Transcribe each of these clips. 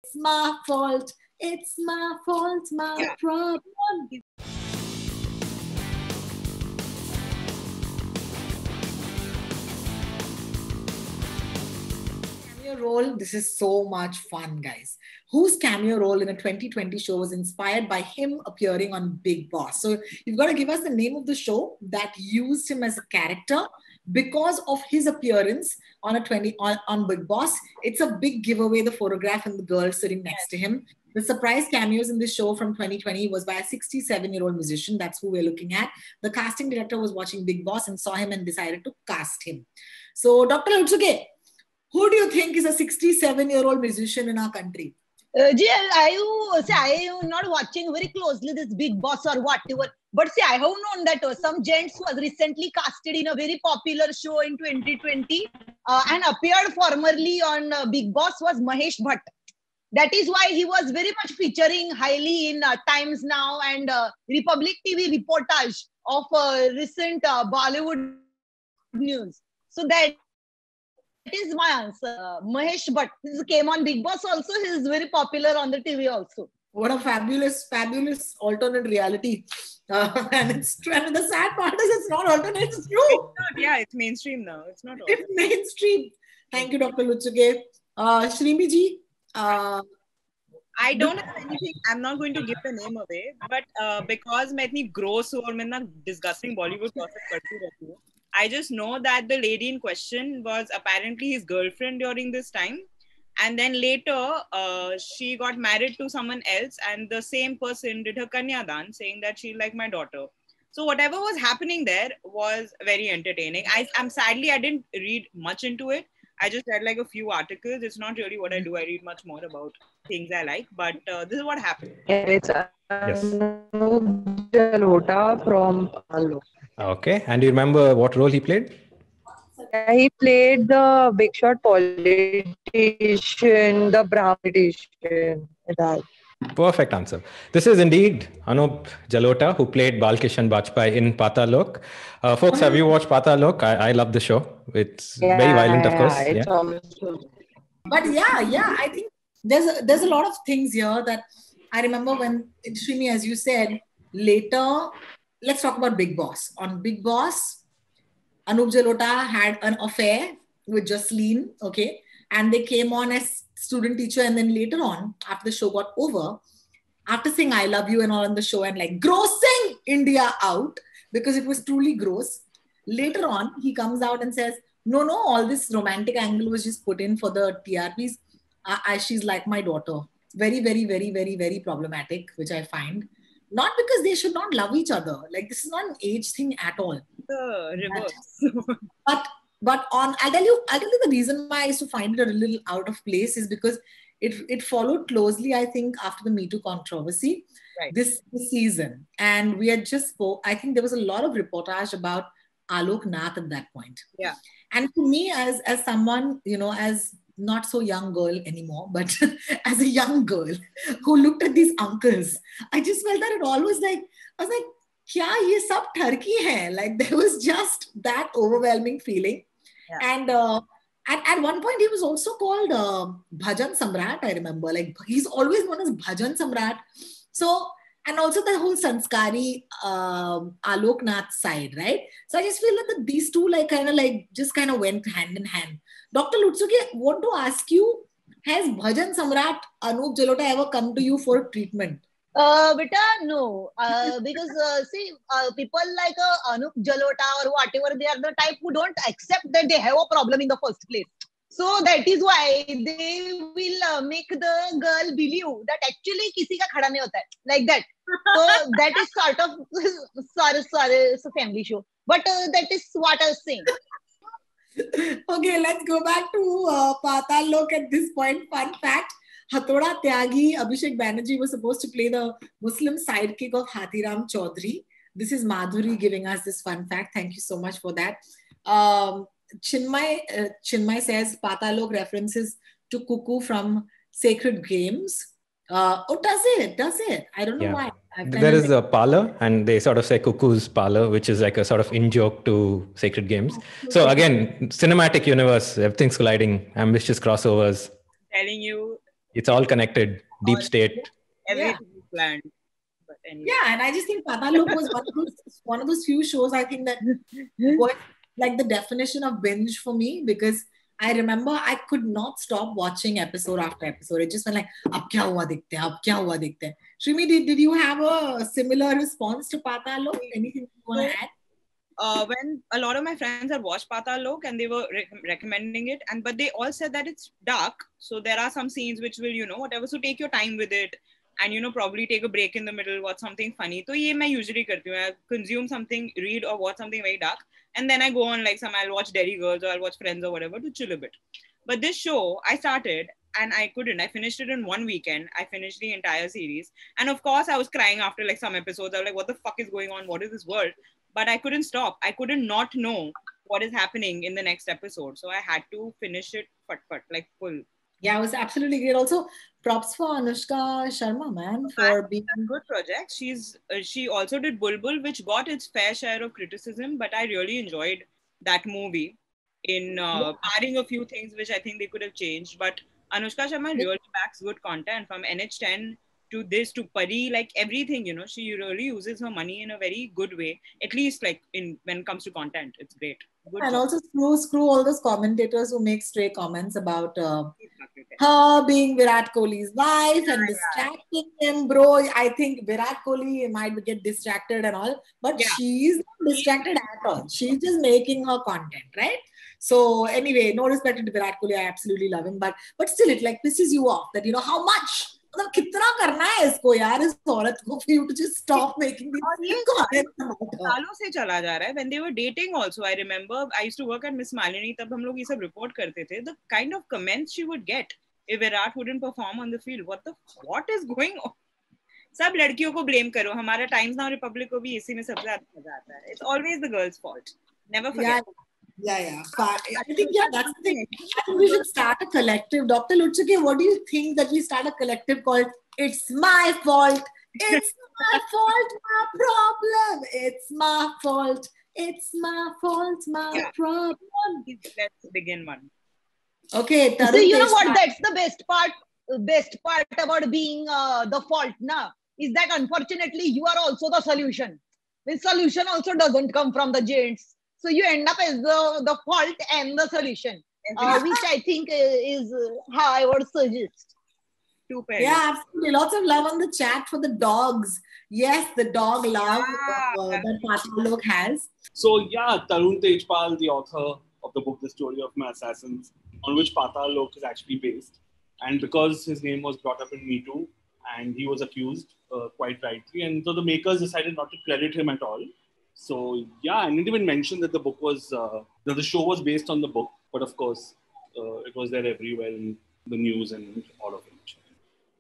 It's my fault. It's my fault, my problem. Cameo role, this is so much fun, guys. Whose cameo role in a 2020 show was inspired by him appearing on Big Boss? So you've got to give us the name of the show that used him as a character because of his appearance on on Big Boss. It's a big giveaway, the photograph and the girl sitting next to him. The surprise cameos in this show from 2020 was by a 67-year-old musician. That's who we're looking at. The casting director was watching Big Boss and saw him and decided to cast him. So, Dr. Lutchuke, who do you think is a 67-year-old musician in our country? I am not watching very closely this Big Boss or whatever. But see, I have known that some gents was recently casted in a very popular show in 2020 and appeared formerly on Big Boss was Mahesh Bhatt. That is why he was very much featuring highly in Times Now and Republic TV reportage of recent Bollywood news. So that is my answer. Mahesh Bhatt. He came on Big Boss also. He is very popular on the TV also. What a fabulous alternate reality. And it's true. And the sad part is it's not alternate, it's true. It's not, yeah, it's mainstream now. It's not alternate. It's mainstream. Thank you, Dr. Lutchuke. Shreemi ji. I don't have anything. I'm not going to give the name away. But because मैं इतनी gross और मैं ना disgusting Bollywood gossip करती रहती हूँ, I just know that the lady in question was apparently his girlfriend during this time. And then later, she got married to someone else and the same person did her Kanyadaan saying that she's like my daughter. So whatever was happening there was very entertaining. I'm sadly, I didn't read much into it. I just read like a few articles. It's not really what I do. I read much more about things I like. But this is what happened. It's Anup Jalota from Anup. Okay. And do you remember what role he played? He played the big shot politician, the Brahmin. Perfect answer. This is indeed Anup Jalota, who played Balkishan Bajpai in Patal Lok. Folks, have you watched Patal Lok? I love the show. It's very violent, of course. But yeah, I think there's a lot of things here that I remember when, Shreemi, as you said, later, let's talk about Big Boss. On Big Boss, Anup Jalota had an affair with Jasleen, okay? And they came on as student teacher. And then later on, after the show got over, after saying I love you and all on the show and like grossing India out, because it was truly gross, later on, he comes out and says, no, all this romantic angle was just put in for the TRPs. She's like my daughter. Very, very, very, very, very problematic, which I find. Not because they should not love each other. Like, this is not an age thing at all. Reverse. But I'll tell you the reason why I used to find it a little out of place is because it followed closely, I think, after the Me Too controversy, this season. And we had just I think there was a lot of reportage about Alok Nath at that point. Yeah. And to me, as someone, as not so young girl anymore, but as a young girl who looked at these uncles, I just felt that it all was like, I was like, kya ye sab Turkey hai? Like, there was just that overwhelming feeling. Yeah. And at one point, he was also called Bhajan Samrat, I remember. Like, he's always known as Bhajan Samrat. So, and also the whole Sanskari Alok Nath side, right? So I just feel that these two just kind of went hand in hand. Dr. Lutchuke, want to ask you, has Bhajan Samrat Anup Jalota ever come to you for treatment? Beta, no. Because people like Anup Jalota or whatever, they are the type who don't accept that they have a problem in the first place. So that is why they will make the girl believe that actually kisi ka khada nahi hota hai, like that. So that is sort of sorry, it's a family show. But that is what I was saying. Okay, let's go back to Patal Lok at this point. Fun fact, Hathoda Tyagi, Abhishek Banerjee was supposed to play the Muslim sidekick of Hathiram Chaudhary. This is Madhuri giving us this fun fact. Thank you so much for that. Chinmay says Patal Lok references to cuckoo from Sacred Games. Does it? I don't know why. There is a parlor and they sort of say cuckoo's parlor, which is like a sort of in-joke to Sacred Games. So again, cinematic universe, everything's colliding, ambitious crossovers. Telling you. It's all connected. Deep state. Everything is planned. But anyway. Yeah, and I just think Patal Lok was one of those few shows I think that was like the definition of binge for me, because I remember I could not stop watching episode after episode. It just went like, ab kya hua dikhte hai, ab kya hua dikhte hai. Shreemi, did you have a similar response to Patal Lok? Anything you want to add? When a lot of my friends had watched Patal Lok and they were recommending it, but they all said that it's dark, so there are some scenes which will, whatever, so take your time with it, and probably take a break in the middle, watch something funny. So ye main usually karti hu. I consume something, read or watch something very dark, and then I go on like I'll watch Derry Girls or I'll watch Friends or whatever to chill a bit. But this show I started and I couldn't. I finished it in one weekend. I finished the entire series, and of course I was crying after like some episodes. I was like, what the fuck is going on? What is this world? But I couldn't stop. I couldn't not know what is happening in the next episode. So I had to finish it like full. Yeah, it was absolutely great. Also, props for Anushka Sharma, man, for being a good project. She also did Bulbul, which got its fair share of criticism, but I really enjoyed that movie in barring a few things which I think they could have changed. But Anushka Sharma really backs good content, from NH10 to this to Pari, like everything, she really uses her money in a very good way, at least like when it comes to content. It's great. Good and job. Also screw all those commentators who make stray comments about her being Virat Kohli's wife and distracting him, bro. I think Virat Kohli might get distracted and all, but she's not distracted at all. She's just making her content, right? So anyway, no respect to Virat Kohli, I absolutely love him, but still it like pisses you off that how much. मतलब कितना करना है इसको यार, इस औरत को, for you to just stop making these comments about her. सालों से चला जा रहा है. When they were dating also, I remember I used to work at Miss Malini, तब हम लोग ये सब report करते थे. The kind of comments she would get if Virat wouldn't perform on the field. What is going on? सब लड़कियों को blame करो. हमारा Times Now Republic को भी इसी में सबसे ज़्यादा मजा आता है. It's always the girl's fault. Never forget. Yeah. I think, that's the thing. I think we should start a collective. Dr. Lutchuke, what do you think that we start a collective called It's My Fault? It's my fault, my problem. It's my fault. It's my fault, my problem. Let's begin one. Okay. So you know what? That's the best part about being the fault, na? Is that unfortunately you are also the solution. The solution also doesn't come from the gents. So you end up as the fault and the solution, which I think is how I would suggest. Yeah, absolutely. Lots of love on the chat for the dogs. Yes, the dog love that Patal Lok has. So Tarun Tejpal, the author of the book The Story of My Assassins, on which Patal Lok is actually based. And because his name was brought up in Me Too, and he was accused quite rightly, and so the makers decided not to credit him at all. So I didn't even mention that the book was, that the show was based on the book, but of course, it was there everywhere in the news and all of it.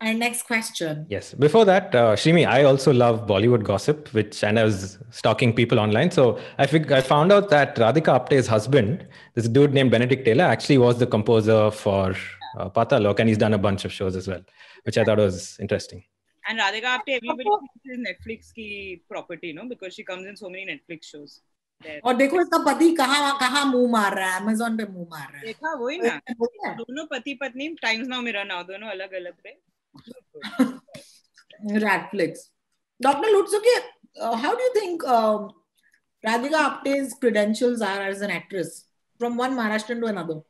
And next question. Yes. Before that, Shreemi, I also love Bollywood gossip, and I was stalking people online. So I found out that Radhika Apte's husband, this dude named Benedict Taylor, actually was the composer for Patal Lok, and he's done a bunch of shows as well, which I thought was interesting. And Radhika Apte, everybody thinks is Netflix की property, because she comes in so many Netflix shows. और देखो इसका पति कहाँ मुंह मार रहा है, Amazon पे मुंह मार रहा है. देखा वही ना, दोनों पति पत्नी Times Now Mirror Now, दोनों अलग अलग थे. Netflix. Dr. Lutchuke, how do you think Radhika Apte's credentials are as an actress from one Maharashtrian to another?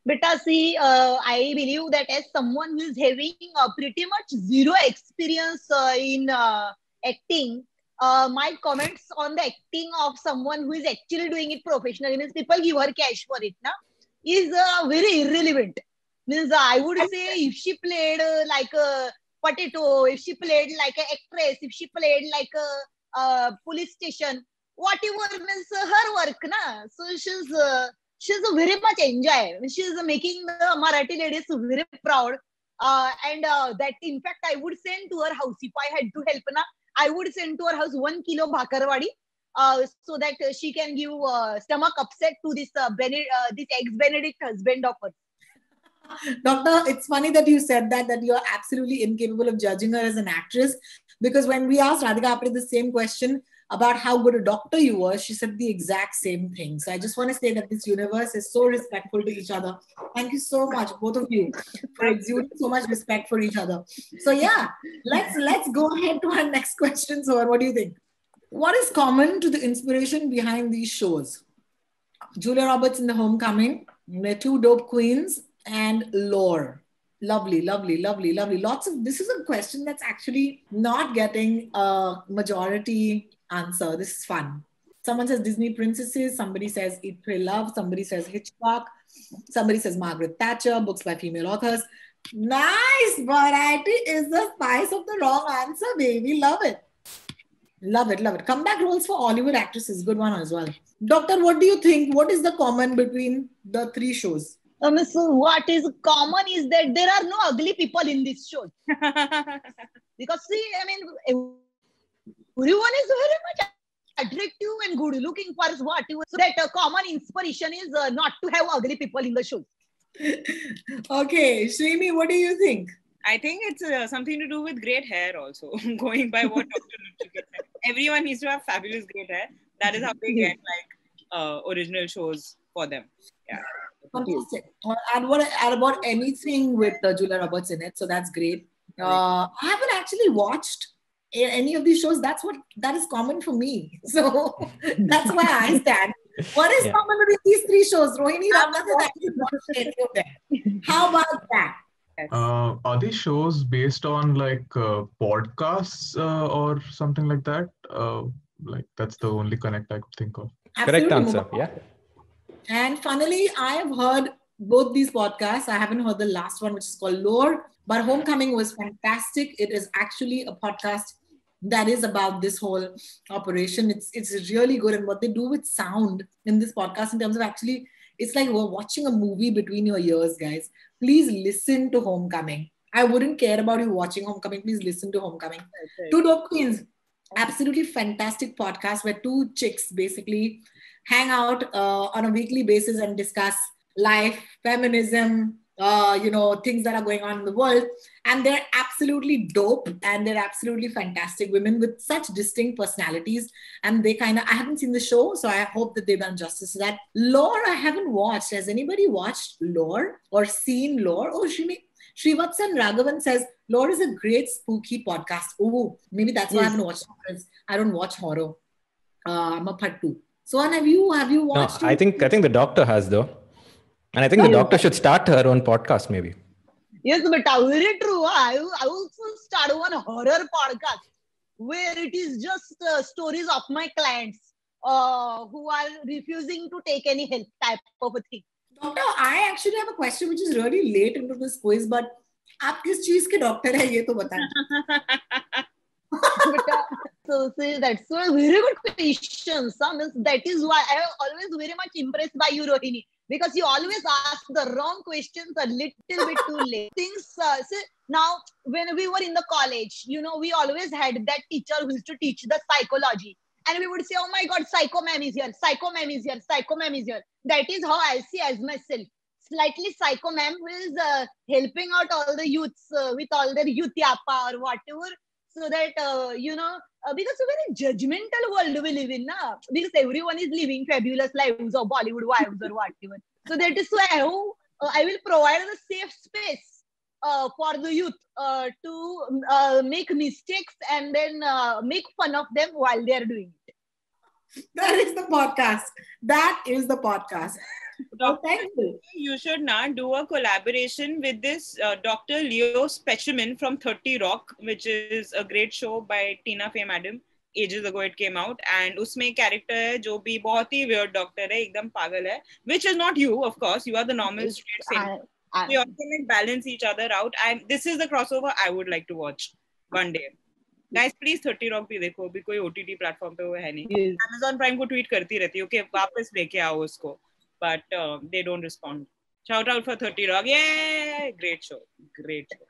Beta, see, I believe that as someone who is having pretty much zero experience in acting, my comments on the acting of someone who is actually doing it professionally, means people give her cash for it, is very irrelevant. Means I would say if she played like a potato, if she played like an actress, if she played like a police station, whatever, means her work, so she's very much enjoy. She's making the Marathi ladies very proud. And that in fact I would send to her house if I had to help. I would send to her house 1 kilo bhakarwadi so that she can give stomach upset to this this ex-Benedict husband of hers. Doctor, it's funny that you said that you're absolutely incapable of judging her as an actress, because when we asked Radhika Apte the same question, about how good a doctor you were, she said the exact same thing. So I just want to say that this universe is so respectful to each other. Thank you so much, both of you, for exuding so much respect for each other. So yeah, let's go ahead to our next question. So what do you think? What is common to the inspiration behind these shows? Julia Roberts in The Homecoming, the two dope queens, and lore. Lovely, lovely, lovely, lovely. Lots of, this is a question that's actually not getting a majority answer. This is fun. Someone says Disney princesses, somebody says Eat, Pray, Love, somebody says Hitchcock, somebody says Margaret Thatcher, books by female authors. Nice! Variety is the spice of the wrong answer, baby. Love it. Love it, love it. Comeback roles for Hollywood actresses. Good one as well. Doctor, what do you think? What is the common between the three shows? So what is common is that there are no ugly people in this show. Because see, I mean, everyone is very much attractive and good looking for whatever. So that a common inspiration is not to have ugly people in the show. Okay, Shreemi, what do you think? I think it's something to do with great hair also. Going by what Dr. Lutchuke said. Everyone needs to have fabulous great hair. That is how they get like original shows for them. Yeah. Fantastic. Add about anything with Julia Roberts in it, so that's great. I haven't actually watched any of these shows. That is common for me. So that's why I stand. What is common between these three shows? Rohini, Ramanathan, I haven't watched any of them. How about that? Are these shows based on like podcasts or something like that? Like that's the only connect I could think of. Correct answer. Yeah. And finally, I have heard both these podcasts. I haven't heard the last one, which is called Lore, but Homecoming was fantastic. It is actually a podcast that is about this whole operation. It's really good. And what they do with sound in this podcast in terms of actually, it's like we're watching a movie between your ears, guys. Please listen to Homecoming. I wouldn't care about you watching Homecoming. Please listen to Homecoming. Okay. Two Dope Queens. Absolutely fantastic podcast where two chicks basically hang out on a weekly basis and discuss life, feminism, things that are going on in the world. And they're absolutely dope and they're absolutely fantastic women with such distinct personalities. And they I haven't seen the show, so I hope that they've done justice to that. Lore, I haven't watched. Has anybody watched Lore or seen Lore? Oh, Srivatsan Raghavan says, Lore is a great spooky podcast. Oh, maybe that's why I haven't watched it, because I don't watch horror. I'm a Pattu. So, have you watched? No, I think the doctor has though. And I think the doctor should start her own podcast maybe. Yes, but very true. I also start one horror podcast where it is just stories of my clients who are refusing to take any help type of a thing. Doctor, I actually have a question which is really late into this quiz, but आप किस चीज के doctor है ये तो बताएं. So see, that's a very good question. That is why I am always very much impressed by you, Rohini, because you always ask the wrong questions a little bit too late. Things see, now when we were in the college, we always had that teacher who used to teach the psychology. And we would say, oh my God, psycho ma'am is here, psycho ma'am is here, psycho ma'am is here. That is how I see as myself. Slightly psycho ma'am who is helping out all the youths with all their youth yapa or whatever. So that, because it's a very judgmental world we live in, na? Because everyone is living fabulous lives or Bollywood wives or whatever. So that is why I will provide a safe space for the youth to make mistakes and then make fun of them while they are doing it. That is the podcast. That is the podcast. Thank you. You should not do a collaboration with this Dr. Leo Specimen from 30 Rock, which is a great show by Tina Fey Madam. Ages ago it came out, and उसमें एक character है जो भी बहुत ही weird doctor है, एकदम पागल है, which is not you, of course. You are the normal straight same. We all can balance each other out. This is the crossover I would like to watch one day. Guys, please 30 Rock भी देखो. अभी कोई OTT platform पे वो है नहीं. Amazon Prime को tweet करती रहती है, okay, वापस लेके आओ उसको. But they don't respond. Shout out for 30 Rock. Yay! Great show. Great show.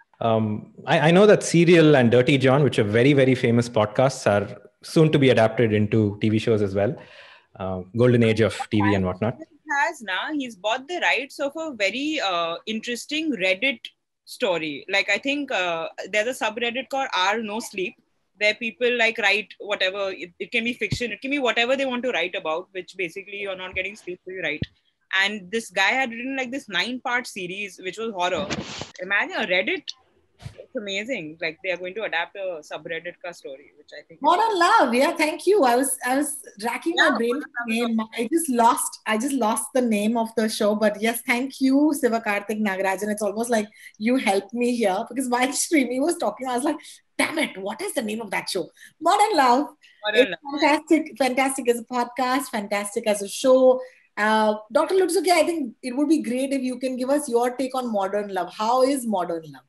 I know that Serial and Dirty John, which are very, very famous podcasts, are soon to be adapted into TV shows as well. Golden age of TV and whatnot. He's bought the rights of a very interesting Reddit story. Like I think there's a subreddit called R No Sleep, where people like write whatever. It can be fiction, it can be whatever they want to write about, which basically you're not getting sleep, so you write. And this guy had written like this 9-part series, which was horror. Imagine a Reddit. It's amazing. Like they are going to adapt a subreddit ka story, which I think is Modern Love, yeah, thank you. I was racking my brain for the name. I just lost the name of the show, but yes, thank you, Siva Karthik Nagarajan. It's almost like you helped me here because while Shreemi was talking, I was like, damn it, what is the name of that show? Modern Love. Modern It's Love. fantastic, fantastic as a podcast, fantastic as a show. Dr. Lutchuke, I think it would be great if you can give us your take on Modern Love. How is Modern Love?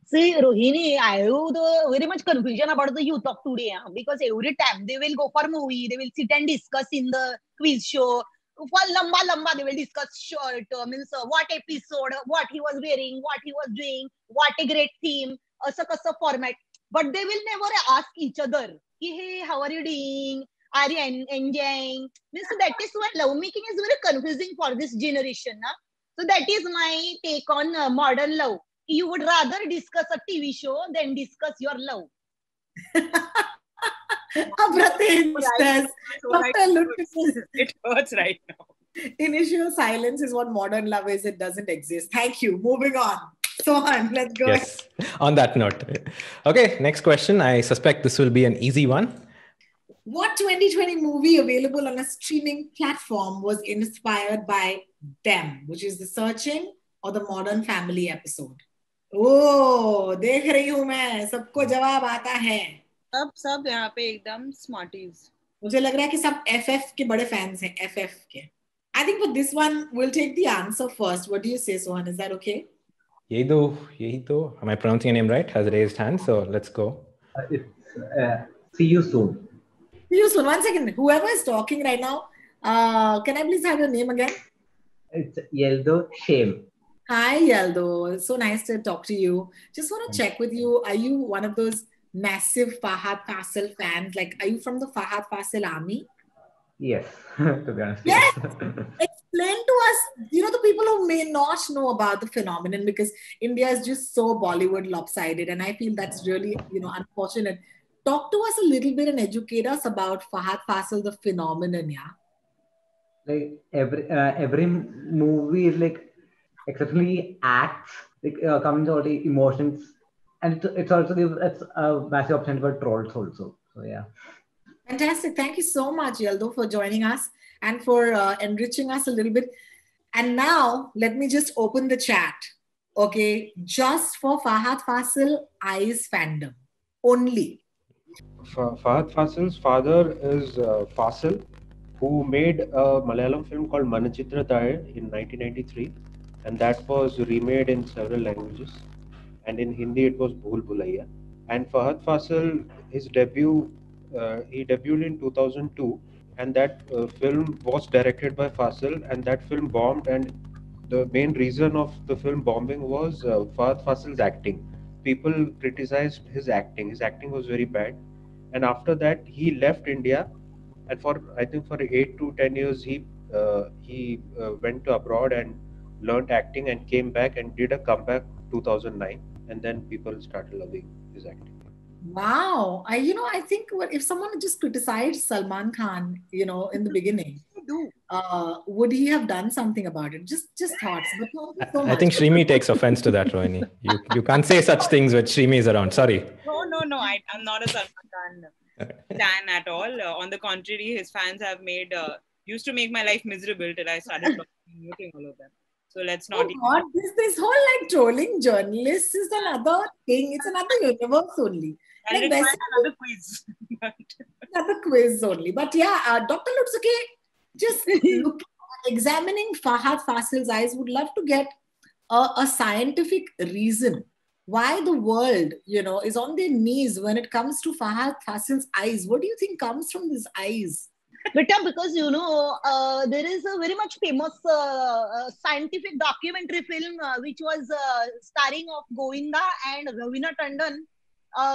See, Rohini, I have the very much confusion about the youth of today, because every time they will go for movie, they will sit and discuss in the quiz show. For lamba lamba, they will discuss short, means what episode, what he was wearing, what he was doing, what a great theme, a format. But they will never ask each other, hey, how are you doing? Are you enjoying? Means that is why lovemaking is very confusing for this generation. So that is my take on modern love. You would rather discuss a TV show than discuss your love. Abratin says, Dr. Lutchuke. It hurts right now. Initial silence is what modern love is. It doesn't exist. Thank you. Moving on. Sohan, let's go. Yes. On that note. Okay, next question. I suspect this will be an easy one. What 2020 movie available on a streaming platform was inspired by them, which is the Searching or the Modern Family episode? Oh, देख रही हूं मैं, सबको जवाब आता है. सब यहाँ पे एकदम smarties. मुझे लग रहा है कि सब FF के बड़े fans हैं, FF के. I think for this one, we'll take the answer first. What do you say, Sohan? Is that okay? Yehido, am I pronouncing your name right? Has raised hand, so let's go. See you soon. See you soon. 1 second. Whoever is talking right now, can I please have your name again? It's Yeldo Shame. Hi, Yaldo. So nice to talk to you. Just want to check with you. Are you one of those massive Faahad Faasil fans? Like, are you from the Faahad Faasil army? Yes, to be honest. Yes. Explain to us, the people who may not know about the phenomenon, because India is just so Bollywood lopsided. And I feel that's really, unfortunate. Talk to us a little bit and educate us about Faahad Faasil, the phenomenon, yeah? Like every movie is like exceptionally acts, like comes out emotions, and it's also it's a massive option for trolls also. So yeah. Fantastic. Thank you so much, Yaldo, for joining us and for enriching us a little bit. And now, let me just open the chat. Okay, just for Faahad Faasil Eyes fandom only. Fahad Fasil's father is Faasil, who made a Malayalam film called Manachitra Tare in 1993, and that was remade in several languages. And in Hindi, it was Bhool Bhulaiya. And Fahad Fasil, his debut, he debuted in 2002, and that film was directed by Fasil, and that film bombed. And the main reason of the film bombing was Fahad Fasil's acting. People criticized his acting. His acting was very bad. And after that, he left India, and I think for 8 to 10 years, he went to abroad and learned acting and came back and did a comeback 2009, and then people started loving his acting. Wow. I think if someone had just criticized Salman Khan, in the beginning, would he have done something about it? Just thoughts. But not so much. I think Shreemi takes offense to that, Rohini. You can't say such things when Shreemi is around. Sorry. No. I'm not a Salman Khan fan at all. On the contrary, his fans have used to make my life miserable till I started muting all of them. So let's not. God, this whole like trolling journalists is another thing. It's another universe only. I'll Like another quiz. Another quiz only. But yeah, Dr. Lutchuke, just examining Faahad Faasil's eyes, would love to get a scientific reason why the world, is on their knees when it comes to Faahad Faasil's eyes. What do you think comes from these eyes? Because there is a very much famous scientific documentary film which was starring of Govinda and Ravina Tandon,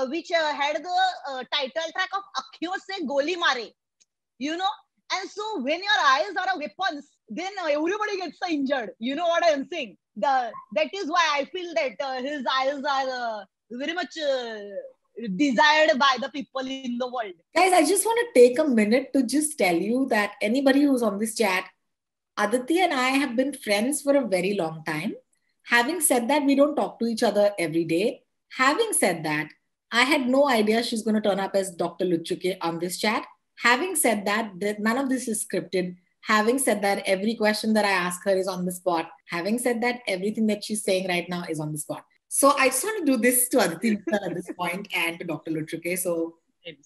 which had the title track of Akhiyon Se Goli Mare, and so when your eyes are weapons, then everybody gets injured. You know what I am saying? That is why I feel that his eyes are very much desired by the people in the world. Guys, I just want to take a minute to just tell you that anybody who's on this chat, Aditi and I have been friends for a very long time. Having said that, we don't talk to each other every day. Having said that, I had no idea she's going to turn up as Dr. Lutchuke on this chat. Having said that, none of this is scripted. Having said that, every question that I ask her is on the spot. Having said that, everything that she's saying right now is on the spot. So I just want to do this to Aditi at this point and to Dr. Lutchuke. So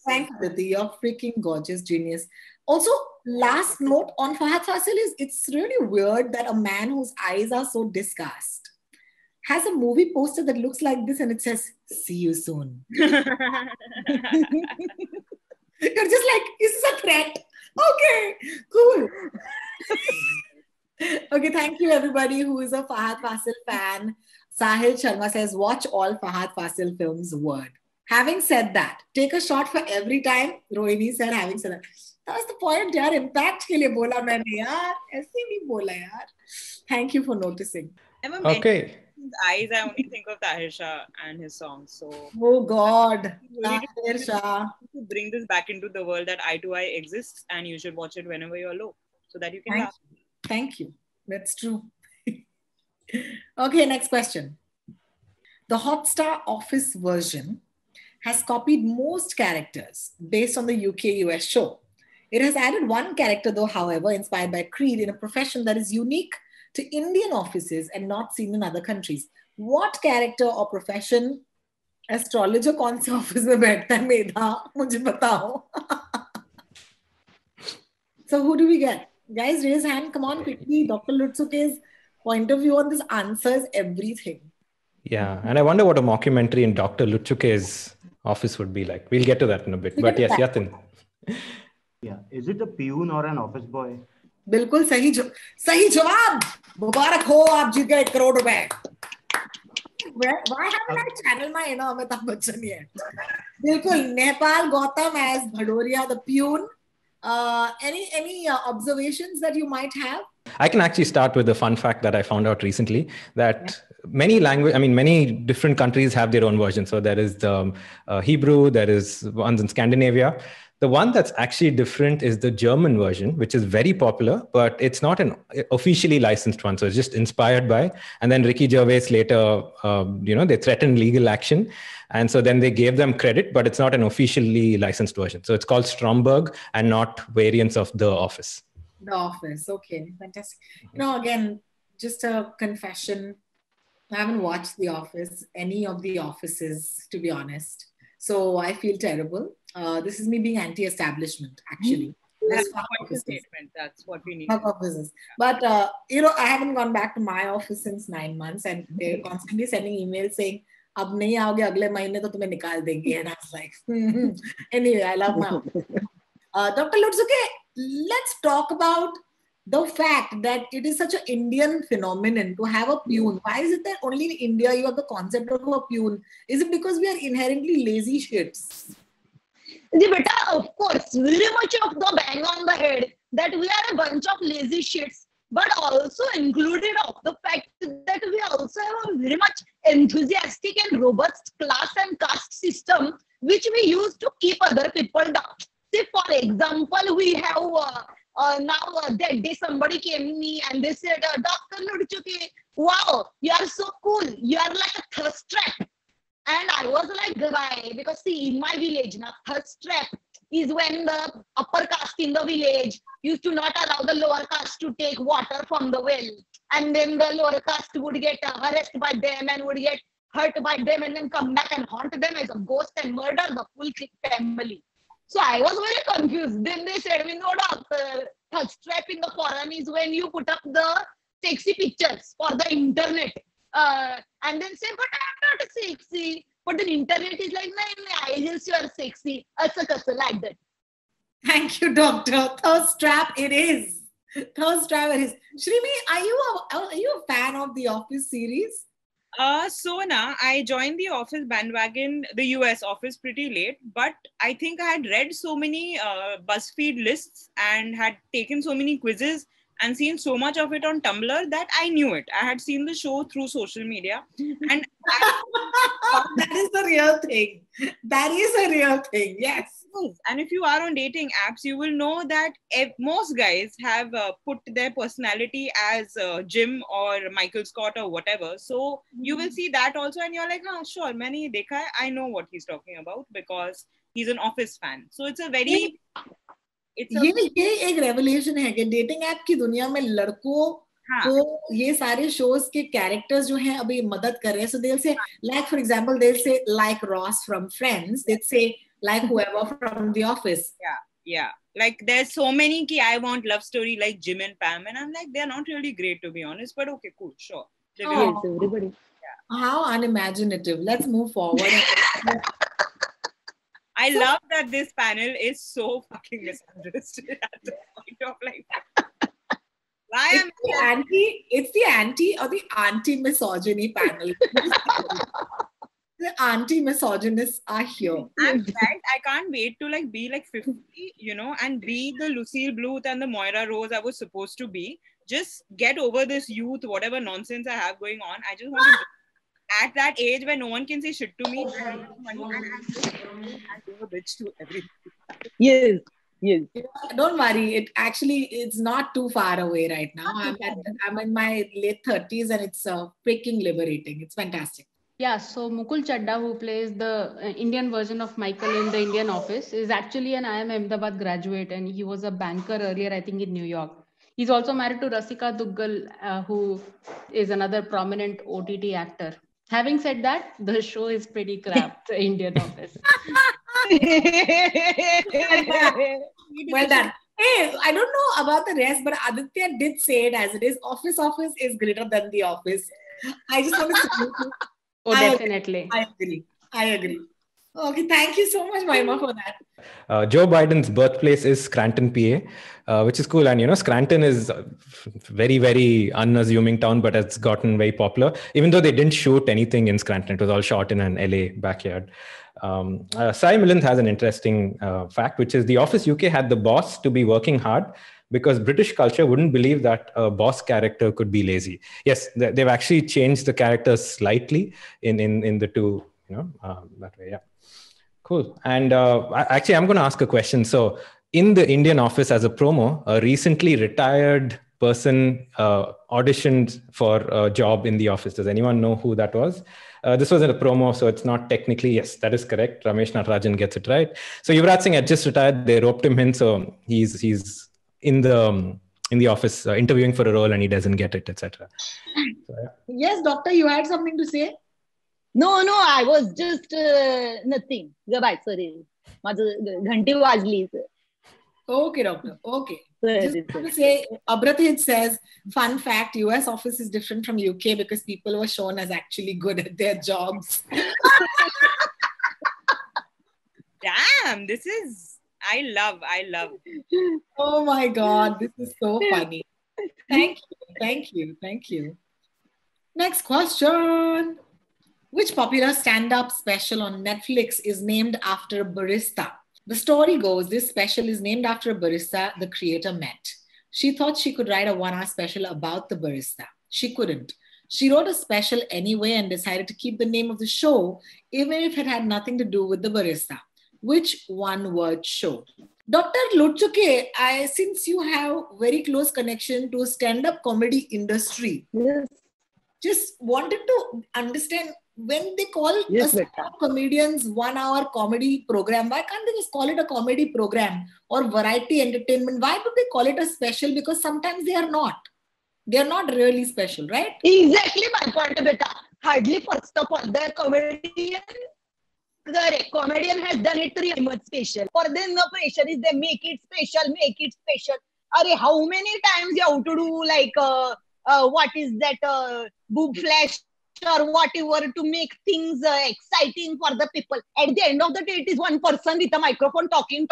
thanks, Aditi. You're freaking gorgeous, genius. Also, last note on Fahad Faasil is it's really weird that a man whose eyes are so disgust has a movie poster that looks like this and it says, "See you soon." You're just like, is this a threat? Okay, cool. Okay, thank you everybody who is a Fahad Faasil fan. Sahil Sharma says, watch all Fahad Faasil films, word. Having said that, take a shot for every time. Rohini said, having said that. That was the point, yaar. Impact ke liye bola maine, yaar. Aise nahi bola, yaar. Thank you for noticing. Okay. His eyes, I only think of Tahir Shah and his songs. So, oh God, Tahir Shah. To bring this back into the world that eye to eye exists, and you should watch it whenever you're low, so that you can laugh. Thank you. That's true. Okay, next question. The Hotstar Office version has copied most characters based on the UK-US show. It has added one character, though, however, inspired by Creed in a profession that is unique to Indian offices and not seen in other countries. What character or profession astrologer कौन से office में बैठता है मेधा मुझे बताओ. So who do we get? Guys, raise hand. Come on, quickly. Dr. Lutchuke's point of view on this answers everything. Yeah, and I wonder what a mockumentary in Dr. Lutchuke's office would be like. We'll get to that in a bit. But yes, Yatin. Yeah, is it a peon or an office boy? बिल्कुल सही जवाब. मुबारक हो, आप जीत गए 1 crore रुपए. Why haven't I channeled my inner Amitabh Bachchan yet? बिल्कुल. Nepal Gautam as Bhadoria the peon. Any observations that you might have? I can actually start with a fun fact that I found out recently that many different countries have their own version. So there is the Hebrew, there is ones in Scandinavia. The one that's actually different is the German version, which is very popular, but it's not an officially licensed one. So it's just inspired by, and then Ricky Gervais later, they threatened legal action. And so then they gave them credit, but it's not an officially licensed version. So it's called Stromberg and not variants of The Office. The Office. Okay, fantastic. Again, just a confession. I haven't watched The Office, any of the offices, to be honest. So I feel terrible. This is me being anti-establishment, actually. That's a statement. That's what we need. Offices. But, I haven't gone back to my office since 9 months and they're constantly sending emails saying, अब नहीं आओगे अगले महीने तो तुम्हें निकाल देंगे. And I was like, anyway, I love my office. Dr. Lutchuke, let's talk about the fact that it is such an Indian phenomenon to have a peon. Why is it that only in India you have the concept of a peon? Is it because we are inherently lazy shits? Of course, very much of the bang on the head that we are a bunch of lazy shits, but also included of the fact that we also have a very much enthusiastic and robust class and caste system, which we use to keep other people down. Say, for example, we have that day somebody came to me and they said, Dr. Lutchuke, wow, you are so cool. You are like a thirst trap. And I was like, why? Because see, in my village, thirst trap is when the upper caste in the village used to not allow the lower caste to take water from the well. And then the lower caste would get harassed by them and would get hurt by them and then come back and haunt them as a ghost and murder the full family. So I was very confused. Then they said, we know doctor, thirst trap in the forum is when you put up the sexy pictures for the internet. And then say, but I'm not sexy. But the internet is like, no, I just you are sexy. Like that. Thank you, doctor. Thirst trap it is. Thirst trap it is. Shreemi, are you a fan of the Office series? I joined the Office bandwagon, the US Office, pretty late, but I think I had read so many BuzzFeed lists and had taken so many quizzes and seen so much of it on Tumblr that I knew it. I had seen the show through social media. And that is the real thing. That is a real thing. Yes. And if you are on dating apps, you will know that most guys have put their personality as Jim or Michael Scott or whatever. So you will see that also, and you're like, "Oh, sure, many dekha hai. I know what he's talking about because he's an Office fan." So it's a very ये एक revolution है कि dating app की दुनिया में लड़कों को ये सारे शोज के कैरेक्टर्स जो हैं अभी मदद कर रहे हैं. So they'll say, like for example, they'll say like Ross from Friends. They'll say like whoever from The Office. Yeah. Like there's so many ki I want love story like Jim and Pam, and I'm like, they're not really great to be honest, but okay, cool, sure. Yes, everybody. How unimaginative. Let's move forward. I love that this panel is so fucking misunderstood at the point of like, why am it's the anti or the anti-misogyny panel. The anti-misogynists are here. I'm right. I can't wait to like be like 50, and be the Lucille Bluth and the Moira Rose I was supposed to be. Just get over this youth, whatever nonsense I have going on. I just want to be at that age where no one can say shit to me. And I'm a bitch to everything. Yes. Don't worry. It's not too far away right now. I'm in my late 30s and it's freaking liberating. It's fantastic. Yeah, so Mukul Chadda, who plays the Indian version of Michael in the Indian Office, is actually an IIM Ahmedabad graduate, and he was a banker earlier, I think, in New York. He's also married to Rasika Duggal, who is another prominent OTT actor. Having said that, the show is pretty crap, the Indian Office. Well done. Hey, I don't know about the rest, but Aditya did say it as it is. Office is greater than The Office. I just want to say Oh, definitely. I agree. Okay, thank you so much, Mahima, for that. Joe Biden's birthplace is Scranton, PA, which is cool. And, Scranton is a very, very unassuming town, but it's gotten very popular. Even though they didn't shoot anything in Scranton, it was all shot in an LA backyard. Sai Milind has an interesting fact, which is The Office UK had the boss to be working hard because British culture wouldn't believe that a boss character could be lazy. Yes, they've actually changed the characters slightly in the two, that way. Yeah. Cool. And actually, I'm going to ask a question. So in the Indian Office as a promo, a recently retired person auditioned for a job in The Office. Does anyone know who that was? This was in a promo, so it's not technically, yes, that is correct. Ramesh Natarajan gets it right. So Yuvraj Singh had just retired. They roped him in, so he's in the office interviewing for a role and he doesn't get it, etc. So, yeah. Yes, doctor, you had something to say? No, I was just nothing. Goodbye, sorry. Ghanti wajli. Okay, doctor. Okay. Just to say, Abratij says, fun fact, US office is different from UK because people were shown as actually good at their jobs. Damn, this is, I love. Oh my God, this is so funny. Thank you. Next question. Which popular stand-up special on Netflix is named after a barista? The story goes, this special is named after a barista the creator met. She thought she could write a 1-hour special about the barista. She couldn't. She wrote a special anyway and decided to keep the name of the show, even if it had nothing to do with the barista. Which one-word show? Dr. Lutchuke, since you have very close connection to stand-up comedy industry, yes, just wanted to understand, when they call a stand-up comedian's 1-hour comedy program, why can't they just call it a comedy program or variety entertainment? Why do they call it a special? Because sometimes they are not. They are not really special, right? Exactly my point, beta. Hardly first of all, the comedian has done it really much special. For them, the pressure is they make it special. How many times you have to do like, what is that, boob flash or whatever to make things exciting for the people. At the end of the day, it is one person with a microphone talking.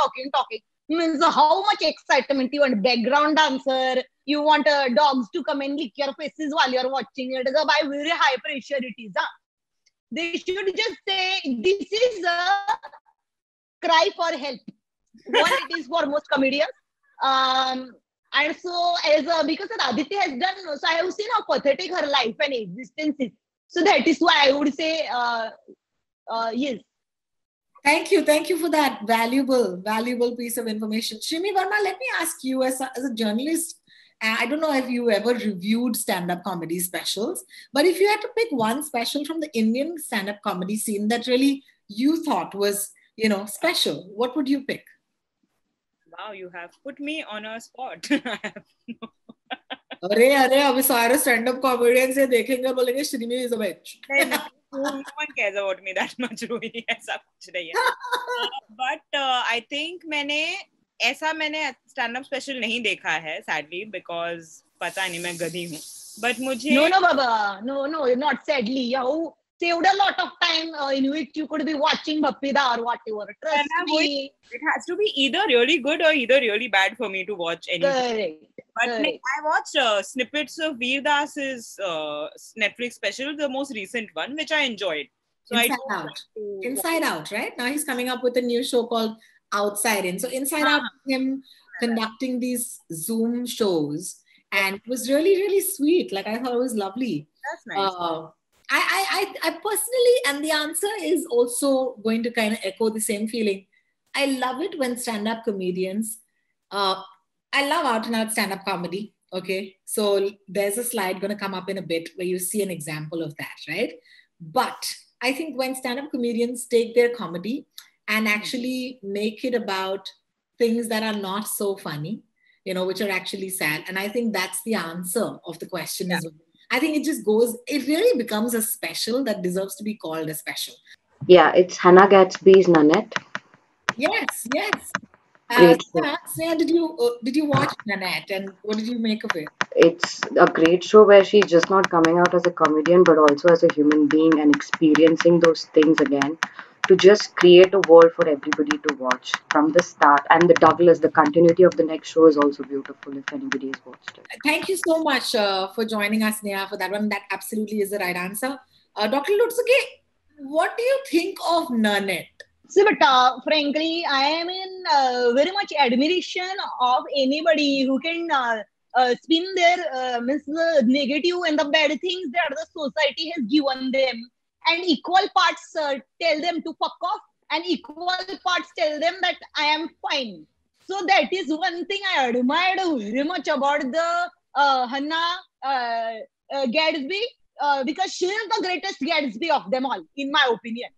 Means how much excitement you want? Background dancer, you want dogs to come and lick your faces while you're watching it. By very high pressure it is. They should just say, this is a cry for help. One, it is for most comedians. And so, because Aditi has done, so I have seen how pathetic her life and existence is. So that is why I would say Yes. Thank you for that valuable piece of information. Shreemi Verma, let me ask you as a journalist, I don't know if you ever reviewed stand-up comedy specials, but if you had to pick one special from the Indian stand-up comedy scene that really you thought was, special, what would you pick? Wow, you have put me on a spot. अरे अभी सारे stand up comedians ये देखेंगे और बोलेंगे Shrimi is a bitch. No one cares about me that much, Rohini. ऐसा कुछ नहीं है. But I think मैंने stand-up special नहीं देखा है, sadly, because पता नहीं मैं गधी हूँ. But मुझे No, Baba. No, not sadly. You saved a lot of time in which you could be watching Bhappida or whatever. Trust me. It has to be either really good or either really bad for me to watch anything. Correct. But Correct. I watched snippets of Veer Das's Netflix special, the most recent one, which I enjoyed. So Inside Out, right? Now he's coming up with a new show called Outside In. So Inside Out, him conducting these Zoom shows, and it was really, really sweet. Like, I thought it was lovely. That's nice. I personally, and the answer is also going to kind of echo the same feeling. I love it when stand-up comedians, I love out and out stand-up comedy. Okay. So there's a slide going to come up in a bit where you see an example of that, right? But I think when stand-up comedians take their comedy and actually make it about things that are not so funny, which are actually sad. And I think that's the answer of the question as well. I think it really becomes a special that deserves to be called a special. Yeah, it's Hannah Gatsby's Nanette. Yes. Great show. Sneha, did you watch Nanette and what did you make of it? It's a great show where she's just not coming out as a comedian but also as a human being and experiencing those things again to just create a world for everybody to watch from the start. And the continuity of the next show is also beautiful if anybody has watched it. Thank you so much for joining us, Sneha, for that one. That absolutely is the right answer. Dr.Lutchuke, what do you think of Nanette? See, but frankly, I am in very much admiration of anybody who can spin their means the negative and the bad things that the society has given them, and equal parts tell them to fuck off, and equal parts tell them that I am fine. So that is one thing I admired very much about the Hannah Gatsby, because she is the greatest Gatsby of them all, in my opinion.